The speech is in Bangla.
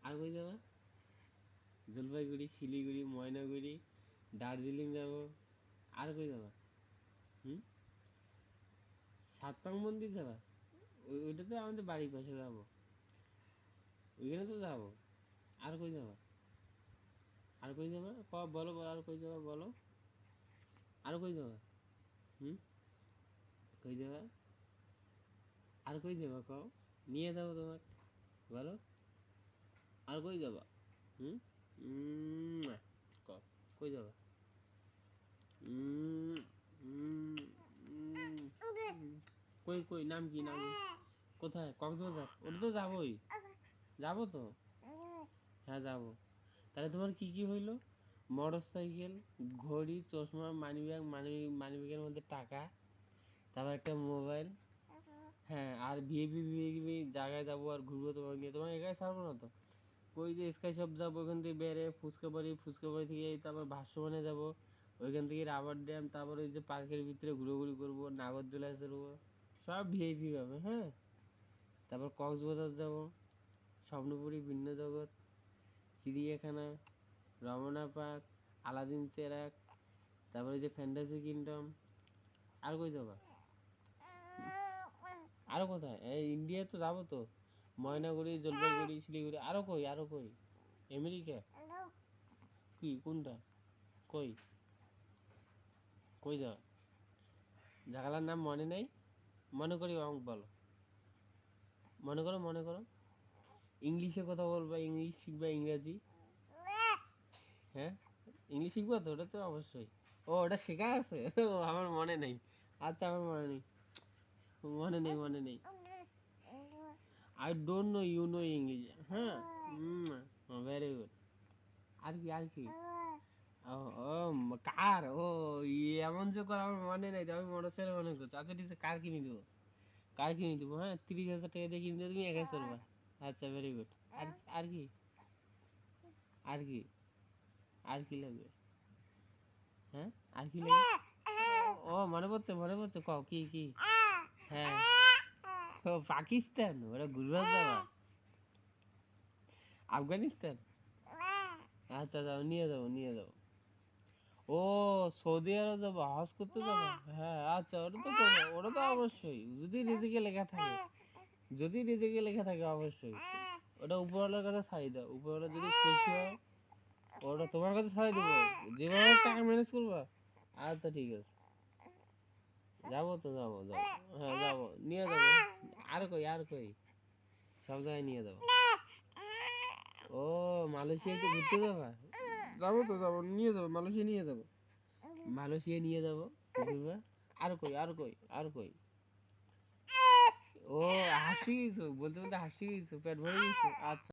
আর কই যাবা? জলপাইগুড়ি, শিলিগুড়ি, ময়নাগুড়ি, দার্জিলিং যাব। আর কই যাবা? হুম, সাতপাং মন্দির যাবা? ওইটা তো আমাদের বাড়ির পাশে, যাবো ওইখানে তো যাবো। আর কই যাবা? আর কই যাবা বলো বলো, আর কই যাবা বলো। আর কই যাবা? হুম, কই যাবা? আর কই যাবা কও, নিয়ে যাবো তোমাকে, বলো। আর কই যাবা? হুম, কও, কই যাবা? উম, উম, উম, কই কই, নাম কি, নাম কি? কোথায়? কক্সবাজার? ওটা তো যাবোই, যাবো তো। হ্যাঁ যাবো। তাহলে তোমার কি কি হইলো? মোটর সাইকেল, ঘড়ি, চশমা, মানিব্যাগ, মানিব্যাগের মধ্যে টাকা, তারপর একটা মোবাইল। হ্যাঁ, আর ভিআইপি ভিআইপি জায়গায় যাবো আর ঘুরবো তোমাকে নিয়ে, তোমাকে একাই ছাড়বো না তো। ওই যে স্কাই শপ যাবো, ওখান থেকে বেরে ফুচকা বাড়ি থেকে তারপর ভাস্যমানে যাবো, ওইখান থেকে রাবার ড্যাম, তারপর ওই যে পার্কের ভিতরে ঘুরোঘুরি করবো, নাগরদোলায় চড়বো, সব ভিআইপি পাবে। হ্যাঁ, তারপর কক্সবাজার যাবো, স্বপ্নপুরী, ভিন্ন জগৎ, চিড়িয়াখানা, রমনা পার্ক, আলাদিন চেরাক, তারপরে যে ফ্যান্টাসি কিংডম। আর কই যাবা? আরো কোথায়? এই ইন্ডিয়া তো যাবো তো, ময়নাগুড়ি, জলপাইগুড়ি, শিলিগুড়ি। আরো কই, আরো কই? আমেরিকা? কি, কোনটা? কই, কই যাওয়া? জায়গাটার নাম মনে নেই? মনে করি আমাকে বলো, মনে করো মনে করো। ইংলিশে কথা বলবা, ইংলিশ শিখবা, ইংরাজি। হ্যাঁ, ইংলিশ শিখবা তো, ওটা তো অবশ্যই। ও, ওটা শেখা আছে? ও, আমার মনে নেই। আচ্ছা, আমার মনে নেই, মনে নেই, মনে নেই। I don't know you know English. হ্যাঁ, ভেরি গুড। আর কি, আর কি? ও, ও, কার? ও, এমন যে কর, আমার মনে নেই তো, আমি মোটরসাইকেল মনে করছি। আচ্ছা ঠিক আছে, কার কিনে দেবো, কার কিনে দেবো? হ্যাঁ, 30,000 টাকা দিয়ে কিনে দেবো, তুমি একাই চলবা। আচ্ছা, ভেরি গুড। আর আর কি, আর কি, আর কি লাগবে? হ্যাঁ, আর কি লাগবে? ও, মনে পড়ছে, মনে পড়ছে, কও কি কি? হ্যাঁ, ও পাকিস্তান, ওরা ঘুরবার যাওয়া। আফগানিস্তান? আচ্ছা, যাও, নিয়ে যাবো, নিয়ে যাবো। ও, সৌদি আরব যাবো, হজ করতে যাবো। হ্যাঁ, আচ্ছা, ওটা তো অবশ্যই, যদি রিজিকে লেখা থাকে, যদি রিজিকে লেখা থাকে অবশ্যই। ওটা উপরওয়ালার কাছে ছাড়ি দাও, উপরওয়ালা যদি খুশি হয়, ওটা তোমার কাছে ছাড়ি দেবো, যেভাবে টাকা ম্যানেজ করবা। আচ্ছা ঠিক আছে, যাবো তো, যাবো যাবো। হ্যাঁ যাবো, নিয়ে যাবো। আর কই, আর কই? সব জায়গায় নিয়ে যাবো। ও, মালয়েশিয়াতে ঘুরতে যাবা? যাবো তো, যাবো, নিয়ে যাবো, মালয়েশিয়া নিয়ে যাবো, মালয়েশিয়া নিয়ে যাবো ঘুরবা। আর কই, আর কই, আর কই? ও, হাসি গেছো, বলতে বলতে হাসি গেছো, পেট ভরে গেছে। আচ্ছা।